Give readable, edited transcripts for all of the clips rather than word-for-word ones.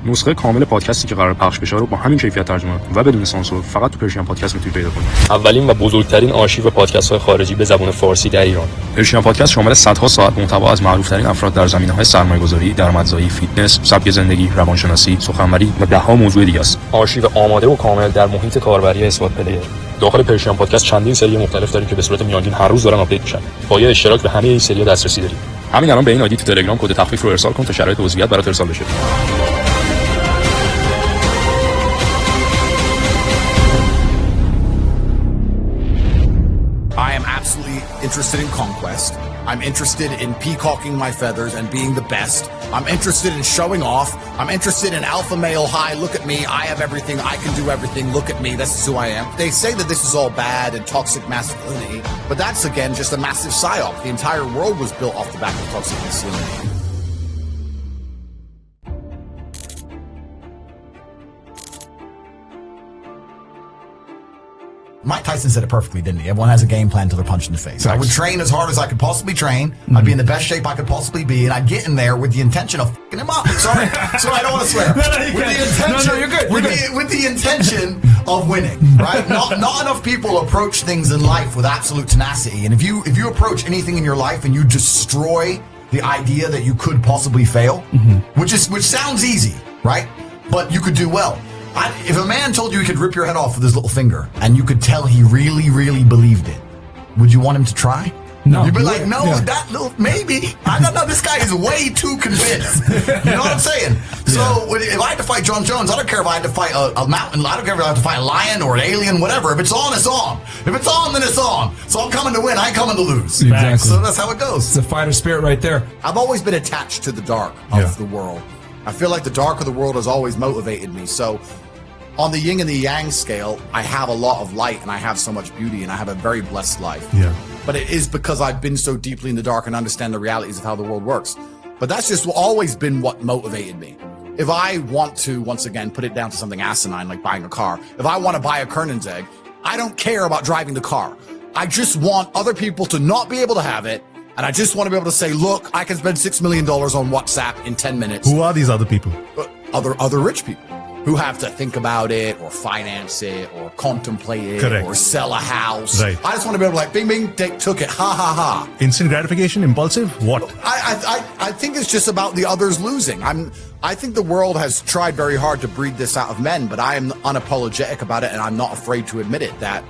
نسخه کامل پادکستی که قرار پخش بشه رو با همین کیفیت ترجمه و بدون سانسور فقط تو پرشین پادکست میتونید پیدا کنید. اولین و بزرگترین آرشیو پادکست‌های خارجی به زبان فارسی در ایران. پرشین پادکست شامل صدها ساعت محتوا از معروف‌ترین افراد در زمینه‌های سرمایه‌گذاری، درآمدزایی، فیتنس، سبک زندگی، روانشناسی، سخنوری و ده‌ها موضوع دیگه است. آرشیو آماده و کامل در محیط کاربری اسمارت پلیر. داخل پرشین پادکست چندین سری مختلف داریم که به صورت میانگین هر روز دارن آپدیت میشن. با یه اشتراک به همه این سری‌ها دسترسی دارید. همین الان به این آیدی تو تلگرام کد تخفیف رو ارسال کن تا شرایط عضویت برات ارسال بشه. I am absolutely interested in conquest. I'm interested in peacocking my feathers and being the best. I'm interested in showing off. I'm interested in alpha male high. Look at me. I have everything. I can do everything. Look at me. This is who I am. They say that this is all bad and toxic masculinity, but that's again just a massive psyop. The entire world was built off the back of toxic masculinity. Mike Tyson said it perfectly, didn't he? Everyone has a game plan until they're punched in the face. I would train as hard as I could possibly train. I'd be in the best shape I could possibly be, and I'd get in there with the intention of f***ing him up. Sorry, I don't want to swear. With the intention, you're good. With the intention of winning, right? Not enough people approach things in life with absolute tenacity. And if you approach anything in your life and you destroy the idea that you could possibly fail, which sounds easy, right? But you could do well. If a man told you he could rip your head off with his little finger and you could tell he really, really believed it, would you want him to try? No. You'd be like, no, that little, maybe. I don't know, this guy is way too convinced. You know what I'm saying? So if I had to fight John Jones, I don't care if I had to fight a mountain, I don't care if I had to fight a lion or an alien, whatever. If it's on, it's on. If it's on, then it's on. So I'm coming to win, I ain't coming to lose. Exactly. So that's how it goes. It's a fighter spirit right there. I've always been attached to the dark of the world. I feel like the dark of the world has always motivated me. So on the yin and the yang scale, I have a lot of light and I have so much beauty and I have a very blessed life. Yeah. But it is because I've been so deeply in the dark and understand the realities of how the world works. But that's just always been what motivated me. If I want to, once again, put it down to something asinine like buying a car, if I want to buy a Kernan's egg, I don't care about driving the car. I just want other people to not be able to have it. And I just want to be able to say, look, I can spend $6 million on WhatsApp in 10 minutes. Who are these other people? Other rich people who have to think about it or finance it or contemplate it. Correct. Or sell a house. Right. I just want to be able to like, bing, bing, took it, ha, ha, ha. Instant gratification, impulsive, what? I think it's just about the others losing. I think the world has tried very hard to breed this out of men, but I am unapologetic about it and I'm not afraid to admit it, that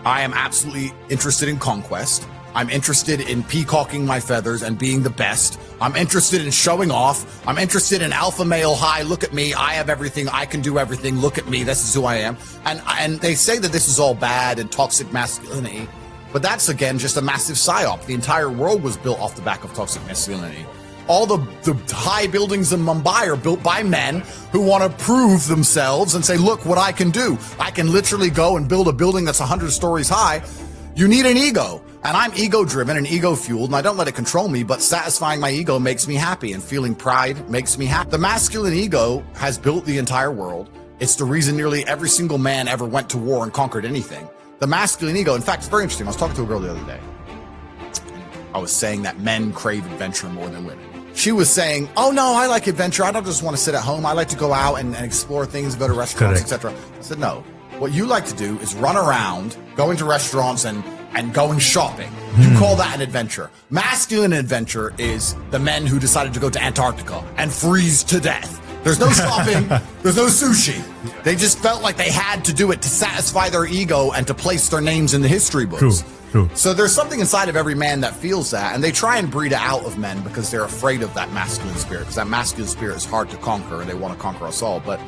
I am absolutely interested in conquest. I'm interested in peacocking my feathers and being the best. I'm interested in showing off. I'm interested in alpha male high. Look at me. I have everything. I can do everything. Look at me. This is who I am. And they say that this is all bad and toxic masculinity. But that's, again, just a massive psyop. The entire world was built off the back of toxic masculinity. All the high buildings in Mumbai are built by men who want to prove themselves and say, look what I can do. I can literally go and build a building that's 100 stories high. You need an ego. And I'm ego-driven and ego-fueled, and I don't let it control me, but satisfying my ego makes me happy, and feeling pride makes me happy. The masculine ego has built the entire world. It's the reason nearly every single man ever went to war and conquered anything. The masculine ego, in fact, it's very interesting. I was talking to a girl the other day. I was saying that men crave adventure more than women. She was saying, oh no, I like adventure. I don't just want to sit at home. I like to go out and explore things, go to restaurants, etc. I said, no. What you like to do is run around, go into restaurants and going shopping. You call that an adventure. Masculine adventure is the men who decided to go to Antarctica and freeze to death. There's no shopping, there's no sushi. They just felt like they had to do it to satisfy their ego and to place their names in the history books. True. So there's something inside of every man that feels that, and they try and breed it out of men because they're afraid of that masculine spirit, because that masculine spirit is hard to conquer and they want to conquer us all. But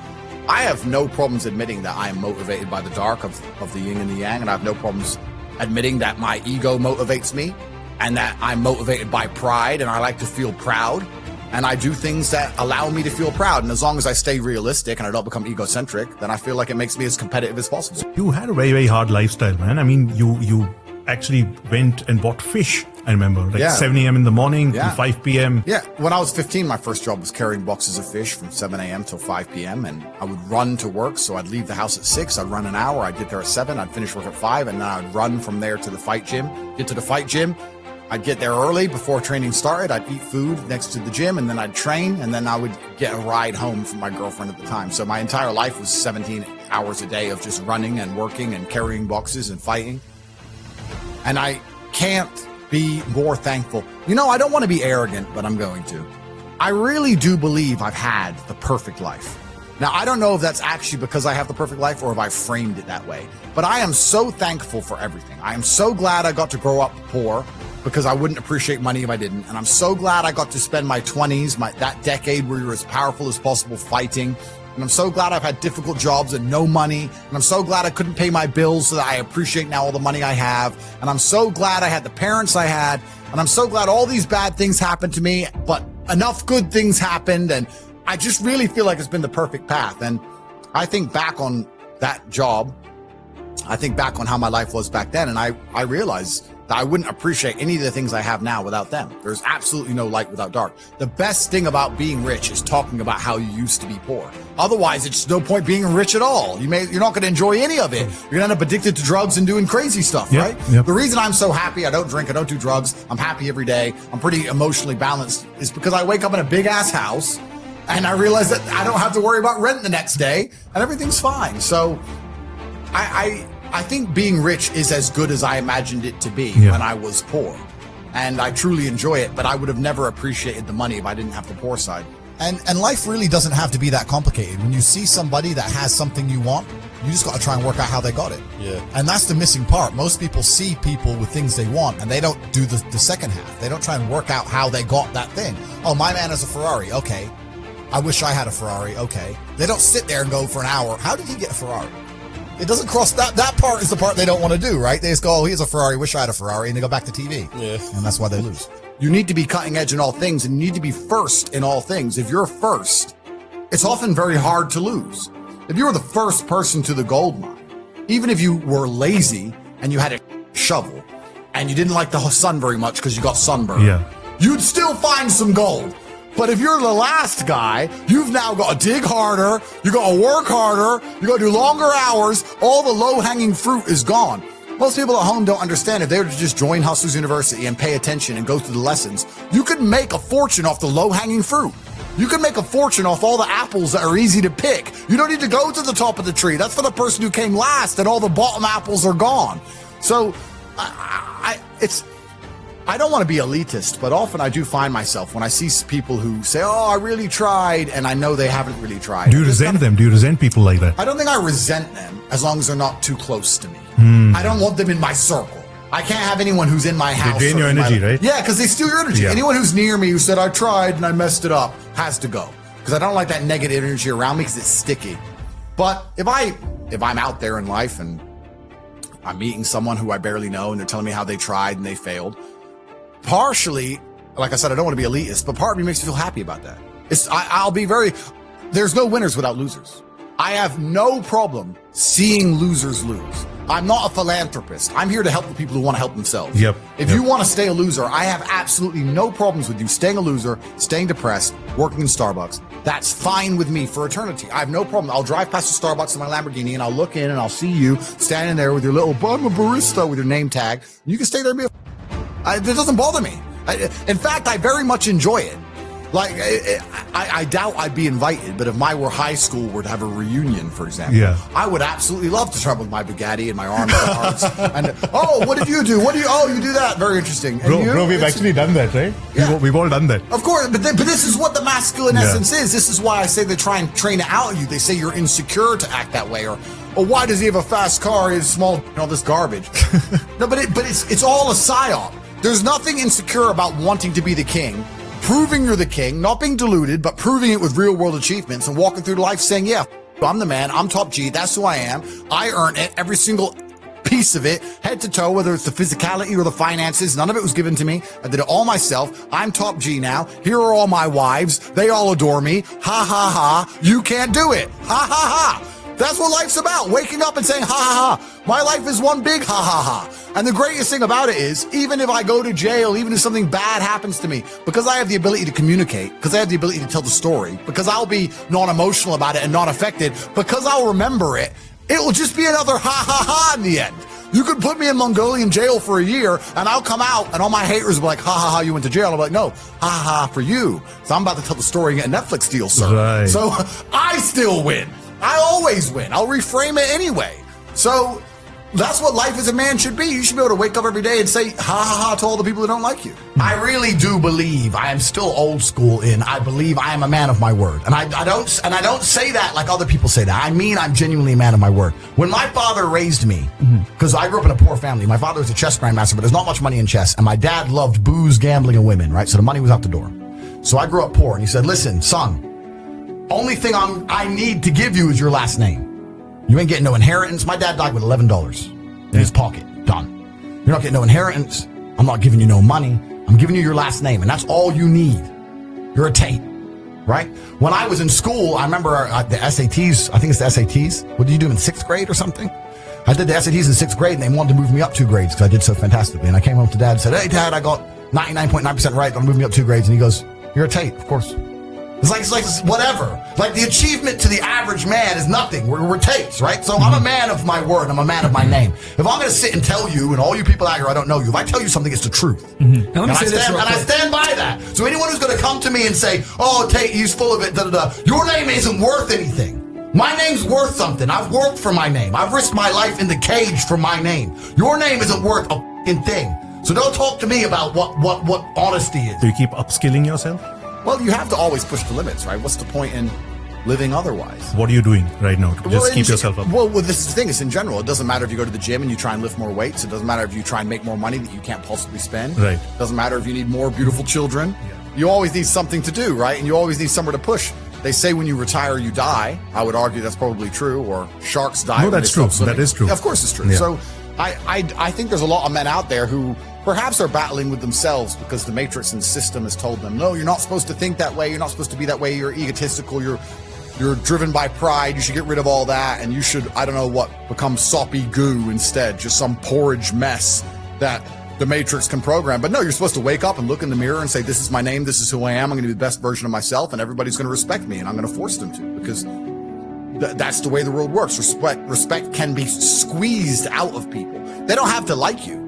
I have no problems admitting that I am motivated by the dark of the yin and the yang, and I have no problems admitting that my ego motivates me and that I'm motivated by pride and I like to feel proud and I do things that allow me to feel proud, and as long as I stay realistic and I don't become egocentric, then I feel like it makes me as competitive as possible. You had a very, very hard lifestyle, man. I mean, you actually went and bought fish, I remember, like 7 a.m. in the morning till 5 p.m. Yeah, when I was 15, my first job was carrying boxes of fish from 7 a.m. till 5 p.m. and I would run to work, so I'd leave the house at 6, I'd run an hour, I'd get there at 7, I'd finish work at 5, and then I'd run from there to the fight gym, get to the fight gym, I'd get there early before training started. I'd eat food next to the gym, and then I'd train, and then I would get a ride home from my girlfriend at the time. So my entire life was 17 hours a day of just running and working and carrying boxes and fighting. And I can't be more thankful. You know, I don't want to be arrogant, but I'm going to. I really do believe I've had the perfect life. Now, I don't know if that's actually because I have the perfect life or if I framed it that way, but I am so thankful for everything. I am so glad I got to grow up poor, because I wouldn't appreciate money if I didn't. And I'm so glad I got to spend my 20s, that decade where you're as powerful as possible fighting. And I'm so glad I've had difficult jobs and no money. And I'm so glad I couldn't pay my bills so that I appreciate now all the money I have. And I'm so glad I had the parents I had. And I'm so glad all these bad things happened to me, but enough good things happened. And I just really feel like it's been the perfect path. And I think back on that job, I think back on how my life was back then, and I realized that I wouldn't appreciate any of the things I have now without them. There's absolutely no light without dark. The best thing about being rich is talking about how you used to be poor. Otherwise, it's no point being rich at all. You're not going to enjoy any of it. You're going to end up addicted to drugs and doing crazy stuff, right? Yep. The reason I'm so happy, I don't drink, I don't do drugs, I'm happy every day, I'm pretty emotionally balanced, is because I wake up in a big ass house and I realize that I don't have to worry about rent the next day and everything's fine. So I think being rich is as good as I imagined it to be when I was poor. And I truly enjoy it, but I would have never appreciated the money if I didn't have the poor side. And life really doesn't have to be that complicated. When you see somebody that has something you want, you just got to try and work out how they got it. Yeah. And that's the missing part. Most people see people with things they want, and they don't do the second half. They don't try and work out how they got that thing. Oh, my man has a Ferrari. Okay. I wish I had a Ferrari. Okay. They don't sit there and go for an hour. How did he get a Ferrari? It doesn't cross that part is the part they don't want to do, right? They just go, oh, here's a Ferrari, wish I had a Ferrari, and they go back to TV. Yeah. And that's why they lose. You need to be cutting edge in all things, and you need to be first in all things. If you're first, it's often very hard to lose. If you were the first person to the gold mine, even if you were lazy and you had a shovel and you didn't like the sun very much because you got sunburned, you'd still find some gold. But if you're the last guy, you've now got to dig harder, you got to work harder, you got to do longer hours, all the low-hanging fruit is gone. Most people at home don't understand. If they were to just join Hustlers University and pay attention and go through the lessons, you could make a fortune off the low-hanging fruit. You can make a fortune off all the apples that are easy to pick. You don't need to go to the top of the tree. That's for the person who came last and all the bottom apples are gone. So I don't want to be elitist, but often I do find myself when I see people who say, oh, I really tried, and I know they haven't really tried. Do you resent them? Do you resent people like that? I don't think I resent them as long as they're not too close to me. I don't want them in my circle. I can't have anyone who's in my house. They drain your energy, right? Yeah, because they steal your energy. Yeah. Anyone who's near me who said, I tried and I messed it up, has to go. Because I don't like that negative energy around me because it's sticky. But if I'm out there in life and I'm meeting someone who I barely know and they're telling me how they tried and they failed, partially, like I said, I don't want to be elitist, but part of me makes me feel happy about that. There's no winners without losers. I have no problem seeing losers lose. I'm not a philanthropist. I'm here to help the people who want to help themselves. If you want to stay a loser, I have absolutely no problems with you staying a loser, staying depressed, working in Starbucks. That's fine with me for eternity. I have no problem. I'll drive past the Starbucks in my Lamborghini and I'll look in and I'll see you standing there with your little, I'm a barista with your name tag. You can stay there and be it doesn't bother me. In fact, I very much enjoy it. Like, I doubt I'd be invited, but if high school were to have a reunion, for example, I would absolutely love to travel with my Bugatti and my arms and hearts. And, oh, what did you do? You do that? Very interesting. And bro, we've actually done that, right? Yeah. We've all done that. Of course, but this is what the masculine essence is. This is why I say they try and train it out of you. They say you're insecure to act that way, or why does he have a fast car? He's small, all this garbage. No, but it's all a psyop. There's nothing insecure about wanting to be the king, proving you're the king, not being deluded, but proving it with real-world achievements and walking through life saying, yeah, I'm the man, I'm top G, that's who I am, I earned it, every single piece of it, head to toe, whether it's the physicality or the finances, none of it was given to me, I did it all myself, I'm top G now, here are all my wives, they all adore me, ha ha ha, you can't do it, ha ha ha. That's what life's about, waking up and saying, ha ha ha. My life is one big ha ha ha. And the greatest thing about it is, even if I go to jail, even if something bad happens to me, because I have the ability to communicate, because I have the ability to tell the story, because I'll be non-emotional about it and not affected, because I'll remember it, it will just be another ha ha ha in the end. You could put me in Mongolian jail for a year, and I'll come out, and all my haters will be like, ha, ha, ha, you went to jail. I'm like, no, ha, ha, for you. So I'm about to tell the story and get a Netflix deal, sir. Right. So I still win. I always win. I'll reframe it anyway. So that's what life as a man should be. You should be able to wake up every day and say, ha, ha, ha, to all the people who don't like you. I really do believe, I am still old school in, I believe I am a man of my word. And I don't say that like other people say that. I mean, I'm genuinely a man of my word. When my father raised me, because I grew up in a poor family, my father was a chess grandmaster, but there's not much money in chess. And my dad loved booze, gambling, and women, right? So the money was out the door. So I grew up poor. And he said, listen, son, only thing I need to give you is your last name. You ain't getting no inheritance. My dad died with $11 in his pocket. Done. You're not getting no inheritance. I'm not giving you no money. I'm giving you your last name, and that's all you need. You're a Tate, right? When I was in school, I remember the SATs. I think it's the SATs. What did you do in 6th grade or something? I did the SATs in 6th grade, and they wanted to move me up 2 grades because I did so fantastically. And I came home to Dad and said, hey, Dad, I got 99.9% right. They'll move me up 2 grades. And he goes, you're a Tate, of course. It's like whatever. Like the achievement to the average man is nothing. We're Tates, right? So I'm a man of my word. I'm a man of my name. If I'm going to sit and tell you, and all you people out here, I don't know you, if I tell you something, it's the truth. And I stand by that. So anyone who's going to come to me and say, oh, Tate, he's full of it, da-da-da, your name isn't worth anything. My name's worth something. I've worked for my name. I've risked my life in the cage for my name. Your name isn't worth a f***ing thing. So don't talk to me about what honesty is. Do you keep upskilling yourself? Well, you have to always push the limits, right? What's the point in living otherwise? What are you doing right now to just keep yourself up? Well, this is the thing. It's in general. It doesn't matter if you go to the gym and you try and lift more weights. It doesn't matter if you try and make more money that you can't possibly spend. Right. It doesn't matter if you need more beautiful children. Yeah. You always need something to do, right? And you always need somewhere to push. They say when you retire, you die. I would argue that's probably true. Or sharks die. No, that's true. That is true. Yeah, of course it's true. Yeah. So I think there's a lot of men out there who perhaps are battling with themselves because the matrix and system has told them, no, you're not supposed to think that way. You're not supposed to be that way. You're egotistical. You're driven by pride. You should get rid of all that. And you should, I don't know what, become soppy goo instead. Just some porridge mess that the matrix can program. But no, you're supposed to wake up and look in the mirror and say, this is my name. This is who I am. I'm going to be the best version of myself. And everybody's going to respect me. And I'm going to force them to, because that's the way the world works. Respect can be squeezed out of people. They don't have to like you.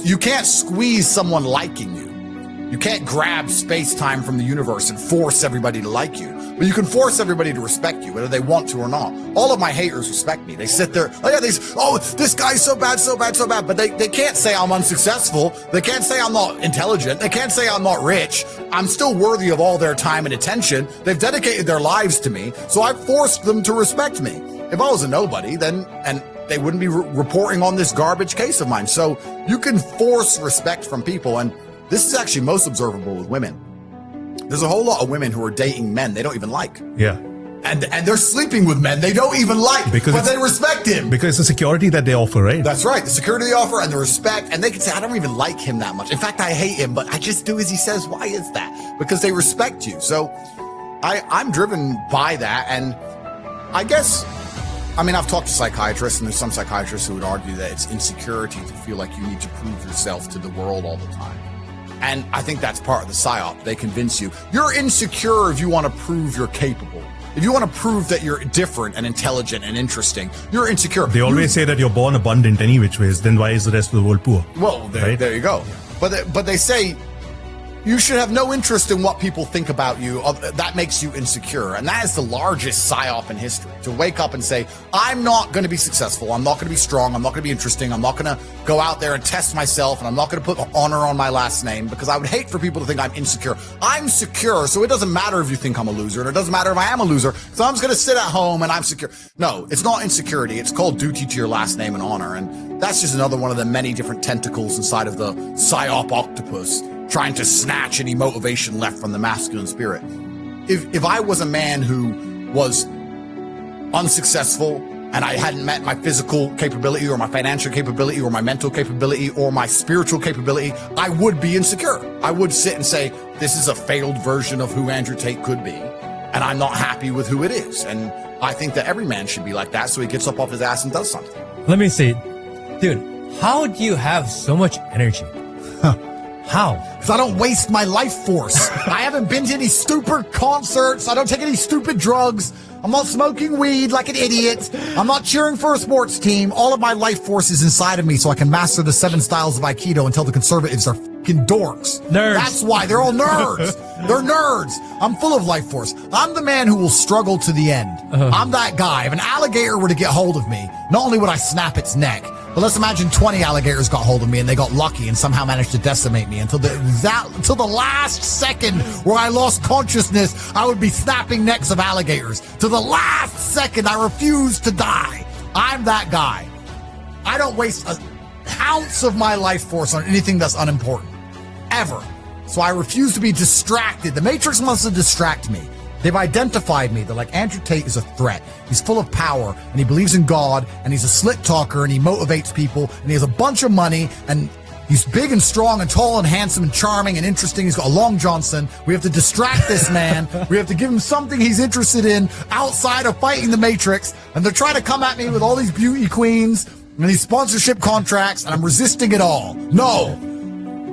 You can't squeeze someone liking you. You can't grab space-time from the universe and force everybody to like you. But you can force everybody to respect you, whether they want to or not. All of my haters respect me. They sit there, this guy's so bad, so bad, so bad. But they can't say I'm unsuccessful. They can't say I'm not intelligent. They can't say I'm not rich. I'm still worthy of all their time and attention. They've dedicated their lives to me, so I've forced them to respect me. If I was a nobody, then they wouldn't be reporting on this garbage case of mine. So you can force respect from people, and this is actually most observable with women. There's a whole lot of women who are dating men they don't even like. Yeah. And they're sleeping with men they don't even like, but they respect him. Because the security that they offer, right? That's right. The security they offer and the respect. And they can say, I don't even like him that much. In fact, I hate him, but I just do as he says. Why is that? Because they respect you. So I'm driven by that. And I guess, I've talked to psychiatrists, and there's some psychiatrists who would argue that it's insecurity to feel like you need to prove yourself to the world all the time. And I think that's part of the psyop. They convince you. You're insecure if you want to prove you're capable. If you want to prove that you're different and intelligent and interesting, you're insecure. They always say that you're born abundant any which ways. Then why is the rest of the world poor? Well, there you go. But they say you should have no interest in what people think about you. That makes you insecure. And that is the largest psyop in history. To wake up and say, I'm not going to be successful. I'm not going to be strong. I'm not going to be interesting. I'm not going to go out there and test myself. And I'm not going to put honor on my last name, because I would hate for people to think I'm insecure. I'm secure, so it doesn't matter if you think I'm a loser. And it doesn't matter if I am a loser. So I'm just going to sit at home and I'm secure. No, it's not insecurity. It's called duty to your last name and honor. And that's just another one of the many different tentacles inside of the psyop octopus, trying to snatch any motivation left from the masculine spirit. If I was a man who was unsuccessful and I hadn't met my physical capability or my financial capability or my mental capability or my spiritual capability, I would be insecure. I would sit and say, this is a failed version of who Andrew Tate could be, and I'm not happy with who it is. And I think that every man should be like that, so he gets up off his ass and does something. Let me see. Dude, how do you have so much energy? How? Because I don't waste my life force. I haven't been to any stupid concerts. I don't take any stupid drugs. I'm not smoking weed like an idiot. I'm not cheering for a sports team. All of my life force is inside of me so I can master the 7 styles of Aikido and tell the conservatives are fucking dorks. Nerds. That's why. They're all nerds. They're nerds. I'm full of life force. I'm the man who will struggle to the end. I'm that guy. If an alligator were to get hold of me, not only would I snap its neck, but let's imagine 20 alligators got hold of me and they got lucky and somehow managed to decimate me until the last second where I lost consciousness. I would be snapping necks of alligators. To the last second, I refuse to die. I'm that guy. I don't waste an ounce of my life force on anything that's unimportant. Ever. So I refuse to be distracted. The Matrix wants to distract me. They've identified me. They're like, Andrew Tate is a threat. He's full of power, and he believes in God, and he's a slick talker, and he motivates people, and he has a bunch of money, and he's big and strong and tall and handsome and charming and interesting. He's got a Long Johnson. We have to distract this man. We have to give him something he's interested in outside of fighting the Matrix. And they're trying to come at me with all these beauty queens and these sponsorship contracts, and I'm resisting it all. No.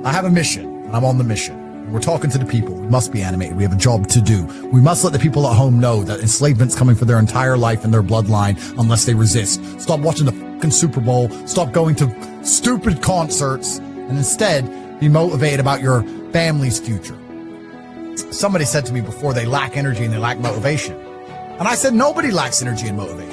I have a mission, and I'm on the mission. We're talking to the people. We must be animated. We have a job to do. We must let the people at home know that enslavement's coming for their entire life and their bloodline unless they resist. Stop watching the fucking Super Bowl. Stop going to stupid concerts and instead be motivated about your family's future. Somebody said to me before, they lack energy and they lack motivation. And I said, nobody lacks energy and motivation.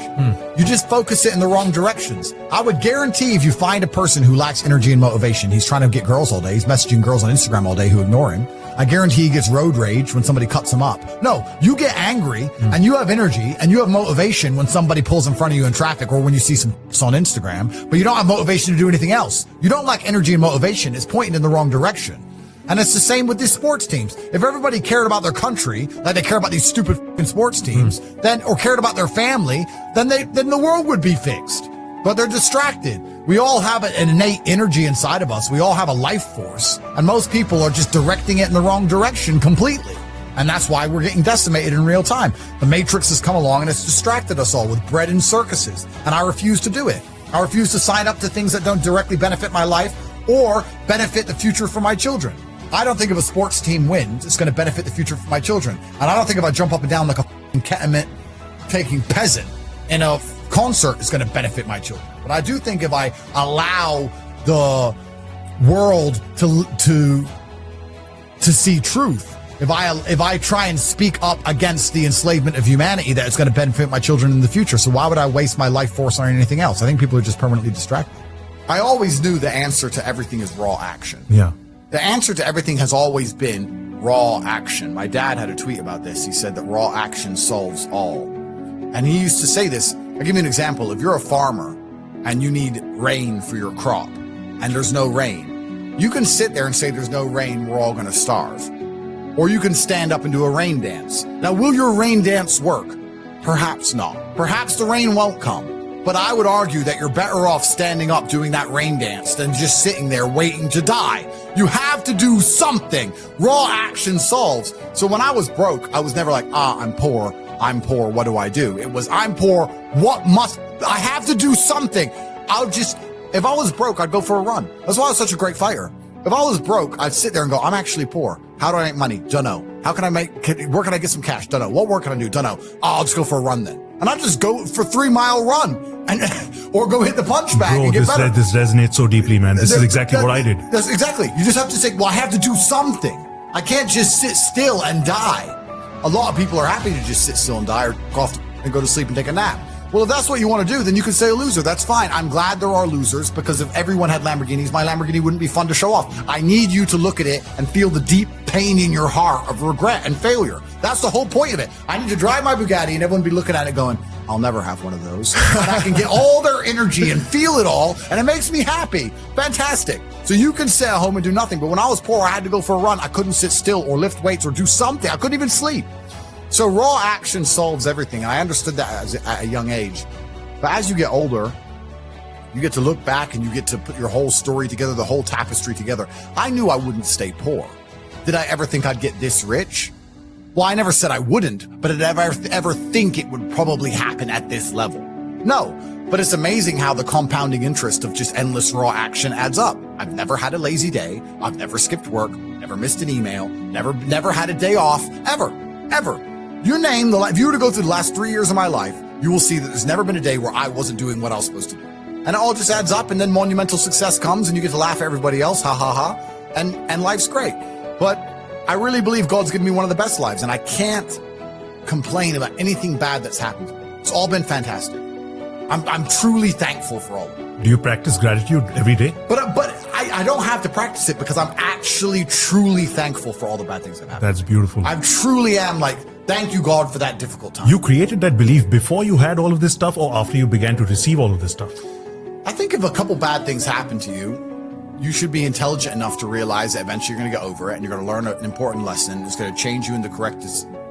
You just focus it in the wrong directions. I would guarantee if you find a person who lacks energy and motivation, he's trying to get girls all day, he's messaging girls on Instagram all day who ignore him. I guarantee he gets road rage when somebody cuts him up. No, you get angry and you have energy and you have motivation when somebody pulls in front of you in traffic or when you see some on Instagram, but you don't have motivation to do anything else. You don't lack energy and motivation. It's pointing in the wrong direction. And it's the same with these sports teams. If everybody cared about their country, like they care about these stupid fucking sports teams, then, or cared about their family, then the world would be fixed. But they're distracted. We all have an innate energy inside of us. We all have a life force. And most people are just directing it in the wrong direction completely. And that's why we're getting decimated in real time. The Matrix has come along and it's distracted us all with bread and circuses. And I refuse to do it. I refuse to sign up to things that don't directly benefit my life or benefit the future for my children. I don't think if a sports team wins, it's going to benefit the future for my children. And I don't think if I jump up and down like a ketamine-taking peasant in a concert, it's going to benefit my children. But I do think if I allow the world to see truth, if I try and speak up against the enslavement of humanity, that it's going to benefit my children in the future. So why would I waste my life force on anything else? I think people are just permanently distracted. I always knew the answer to everything is raw action. Yeah. The answer to everything has always been raw action. My dad had a tweet about this. He said that raw action solves all. And he used to say this. I'll give you an example. If you're a farmer and you need rain for your crop and there's no rain, you can sit there and say there's no rain, we're all going to starve. Or you can stand up and do a rain dance. Now, will your rain dance work? Perhaps not. Perhaps the rain won't come. But I would argue that you're better off standing up doing that rain dance than just sitting there waiting to die. You have to do something. Raw action solves. So when I was broke, I was never like, I'm poor, what do I do? It was, I'm poor, I have to do something. If I was broke, I'd go for a run. That's why I was such a great fighter. If I was broke, I'd sit there and go, I'm actually poor. How do I make money? Don't know. Where can I get some cash? Don't know. What work can I do? Don't know. I'll just go for a run then. And I'd just go for 3-mile run or go hit the punch bag and get better. This resonates so deeply, man. This is exactly what I did. That's exactly. You just have to say, well, I have to do something. I can't just sit still and die. A lot of people are happy to just sit still and die or go off and go to sleep and take a nap. Well, if that's what you want to do, then you can say a loser. That's fine. I'm glad there are losers because if everyone had Lamborghinis, my Lamborghini wouldn't be fun to show off. I need you to look at it and feel the deep pain in your heart of regret and failure. That's the whole point of it. I need to drive my Bugatti and everyone be looking at it going, I'll never have one of those. And I can get all their energy and feel it all, and it makes me happy. Fantastic. So you can sit at home and do nothing, but when I was poor, I had to go for a run. I couldn't sit still or lift weights or do something. I couldn't even sleep. So raw action solves everything, and I understood that at a young age. But as you get older, you get to look back and you get to put your whole story together, the whole tapestry together. I knew I wouldn't stay poor. Did I ever think I'd get this rich? Well, I never said I wouldn't, but did I ever think it would probably happen at this level? No, but it's amazing how the compounding interest of just endless raw action adds up. I've never had a lazy day. I've never skipped work, never missed an email, never had a day off, ever. You name if you were to go through the last 3 years of my life, you will see that there's never been a day where I wasn't doing what I was supposed to do. And it all just adds up, and then monumental success comes, and you get to laugh at everybody else, ha ha ha, and life's great. But I really believe God's given me one of the best lives, and I can't complain about anything bad that's happened to me. It's all been fantastic. I'm truly thankful for all of it. Do you practice gratitude every day? But I don't have to practice it because I'm actually truly thankful for all the bad things that happened. That's beautiful. I truly am like, thank you, God, for that difficult time. You created that belief before you had all of this stuff or after you began to receive all of this stuff? I think if a couple bad things happen to you, you should be intelligent enough to realize that eventually you're going to get over it and you're going to learn an important lesson. It's going to change you in the correct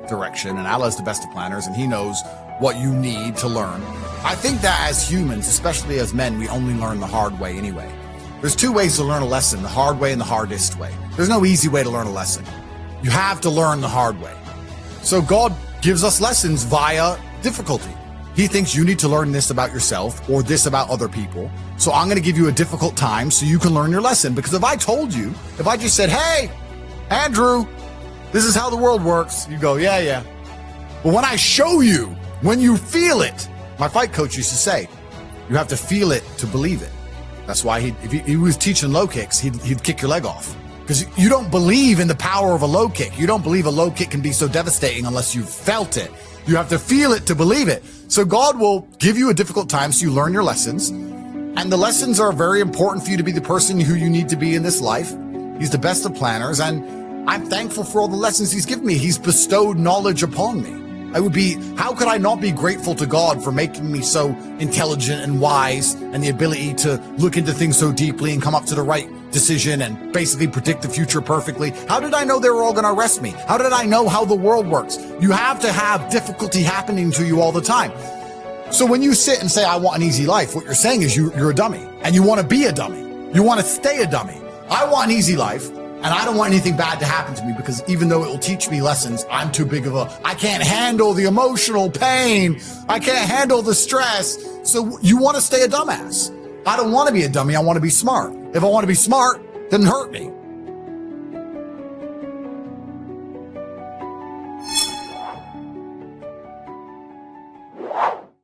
direction. And Allah is the best of planners, and He knows what you need to learn. I think that as humans, especially as men, we only learn the hard way anyway. There's two ways to learn a lesson, the hard way and the hardest way. There's no easy way to learn a lesson. You have to learn the hard way. So God gives us lessons via difficulty. He thinks you need to learn this about yourself or this about other people. So I'm going to give you a difficult time so you can learn your lesson. Because if I told you, if I just said, hey, Andrew, this is how the world works, you go, yeah. But when I show you, when you feel it, my fight coach used to say, you have to feel it to believe it. That's why if he was teaching low kicks, he'd kick your leg off. Because you don't believe in the power of a low kick. You don't believe a low kick can be so devastating unless you've felt it. You have to feel it to believe it. So God will give you a difficult time so you learn your lessons. And the lessons are very important for you to be the person who you need to be in this life. He's the best of planners. And I'm thankful for all the lessons He's given me. He's bestowed knowledge upon me. How could I not be grateful to God for making me so intelligent and wise and the ability to look into things so deeply and come up to the right decision and basically predict the future perfectly? How did I know they were all going to arrest me? How did I know how the world works? You have to have difficulty happening to you all the time. So when you sit and say, I want an easy life, what you're saying is you're a dummy and you want to be a dummy. You want to stay a dummy. I want an easy life. And I don't want anything bad to happen to me because even though it will teach me lessons, I can't handle the emotional pain. I can't handle the stress. So you want to stay a dumbass. I don't want to be a dummy. I want to be smart. If I want to be smart, then hurt me.